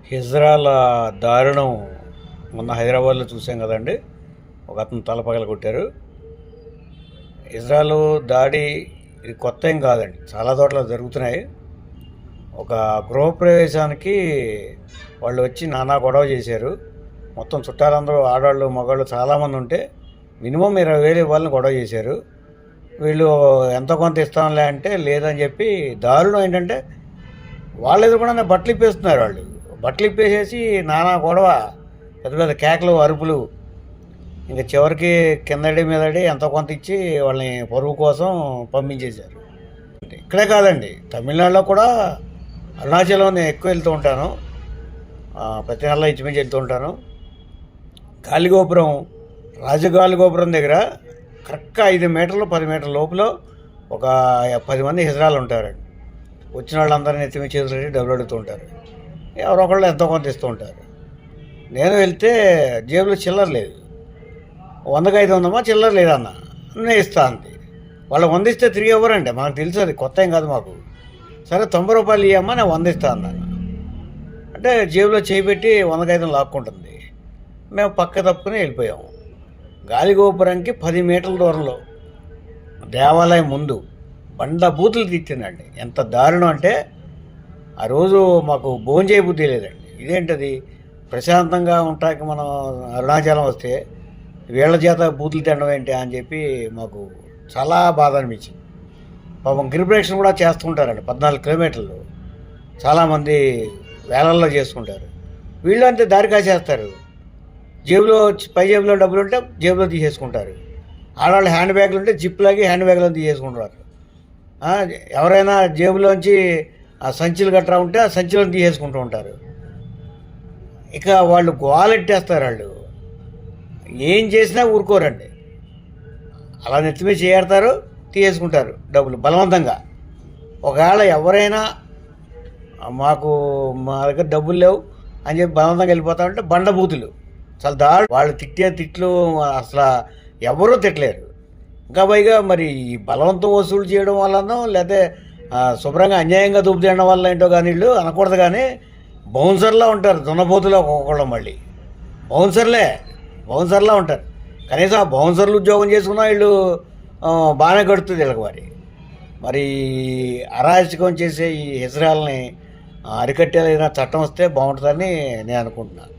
హిజ్రాల దారుణం మొన్న హైదరాబాద్లో చూసాం కదండి. ఒక అతను తలపగల కొట్టారు. ఇజ్రాయెల్ దాడి ఇది కొత్త ఏం కాదండి, చాలా చోట్ల జరుగుతున్నాయి. ఒక గృహప్రవేశానికి వాళ్ళు వచ్చి నానా గొడవ చేశారు. మొత్తం చుట్టాలందరూ ఆడవాళ్ళు మగవాళ్ళు చాలామంది ఉంటే మినిమం 20,000 ఇవ్వాలని గొడవ చేశారు. వీళ్ళు ఎంతో కొంత ఇస్తాంలే అంటే లేదని చెప్పి, దారుణం ఏంటంటే వాళ్ళ ఎదురుకుండా బట్టలు ఇప్పేస్తున్నారు. వాళ్ళు బట్టలు ఇప్పేసేసి నానా గొడవ, పెద్ద పెద్ద కేకలు అరుపులు. ఇంకా చివరికి కిందడి మీదడి ఎంతో కొంత ఇచ్చి వాళ్ళని పరువు కోసం పంపించేశారు. ఇక్కడే కాదండి, తమిళనాడులో కూడా, అరుణాచలం నేను ఎక్కువ వెళ్తూ ఉంటాను, ప్రతి నెలలో ఇంచుమించి వెళ్తూ ఉంటాను. గాలిగోపురం, రాజగాలిగోపురం దగ్గర కరెక్ట్గా 5 మీటర్లు 10 మీటర్ల లోపల ఒక 10 మంది హిజ్రాలు ఉంటారండి. వచ్చిన వాళ్ళందరినీ ఎత్తిమి చేతులు పెట్టి డబ్బులు అడుగుతూ ఉంటారు. ఎవరో ఒకళ్ళు ఎంతో కొంత ఇస్తూ ఉంటారు. నేను వెళ్తే జేబులో చిల్లర లేదు. 100కి 5 ఉందమ్మా, చిల్లర లేదన్న, నేను ఇస్తా అంది. వాళ్ళు 100 ఇస్తే తిరిగి ఇవ్వరండి, మనకు తెలుసు, అది కొత్త ఏం కాదు మాకు. సరే 90 రూపాయలు ఇవ్వమ్మా, నేను 100 ఇస్తా అన్నాను. అంటే జేబులో చేయి పెట్టి 100కి 5 లాక్కుంటుంది. మేము పక్క తప్పుకుని వెళ్ళిపోయాము. గాలిగోపురంకి 10 మీటర్ల దూరంలో దేవాలయం ముందు బండ బూతులు తీర్చిందండి. ఎంత దారుణం అంటే ఆ రోజు మాకు భోజనం చేయబుద్ధి లేదండి. ఇదేంటది, ప్రశాంతంగా ఉంటాకి మనం అరుణాచలం వస్తే వీళ్ళ చేత బూతులు తినడం ఏంటి అని చెప్పి మాకు చాలా బాధ అనిపించింది. పాపం గిరిప్రదక్షిణ కూడా చేస్తుంటారండి, 14 కిలోమీటర్లు చాలామంది వేలల్లో చేసుకుంటారు. వీళ్ళు అంతే దారి కాసేస్తారు. జేబులో, పై జేబులో డబ్బులు ఉంటే జేబులో తీసేసుకుంటారు. ఆడవాళ్ళు హ్యాండ్ బ్యాగ్లు ఉంటే జిప్ లాగి హ్యాండ్ బ్యాగ్లో తీసేసుకుంటారు. ఎవరైనా జేబులోంచి ఆ సంచులు గట్రా ఉంటే ఆ సంచులను తీసేసుకుంటూ ఉంటారు. ఇక వాళ్ళు గోలెట్టేస్తారు. వాళ్ళు ఏం చేసినా ఊరుకోరండి, అలా నెత్తిమీ చేరుతారు, తీసేసుకుంటారు డబ్బులు బలవంతంగా. ఒకవేళ ఎవరైనా మా దగ్గర డబ్బులు లేవు అని చెప్పి బలవంతంగా వెళ్ళిపోతామంటే బండబూతులు, చాలా వాళ్ళు తిట్టే తిట్లు అసలు ఎవరూ తిట్టలేరు. ఇంకా పైగా మరి ఈ బలవంతం వసూలు చేయడం వల్లనో లేకపోతే శుభ్రంగా అన్యాయంగా దూపు తీయడం వల్ల ఏంటో కానీ వీళ్ళు అనకూడదు. కానీ బౌన్సర్లా ఉంటారు, దున్నపోతులో ఒక్కొక్కళ్ళు, మళ్ళీ బౌన్సర్లా ఉంటారు. కనీసం ఆ బౌన్సర్లు ఉద్యోగం చేసుకున్న వీళ్ళు బాగానే గడుతుంది వీళ్ళకి. మరి అరాచకం చేసే ఈ హిజ్రాల్ని అరికట్టేలా చట్టం వస్తే బాగుంటుందని నేను అనుకుంటున్నాను.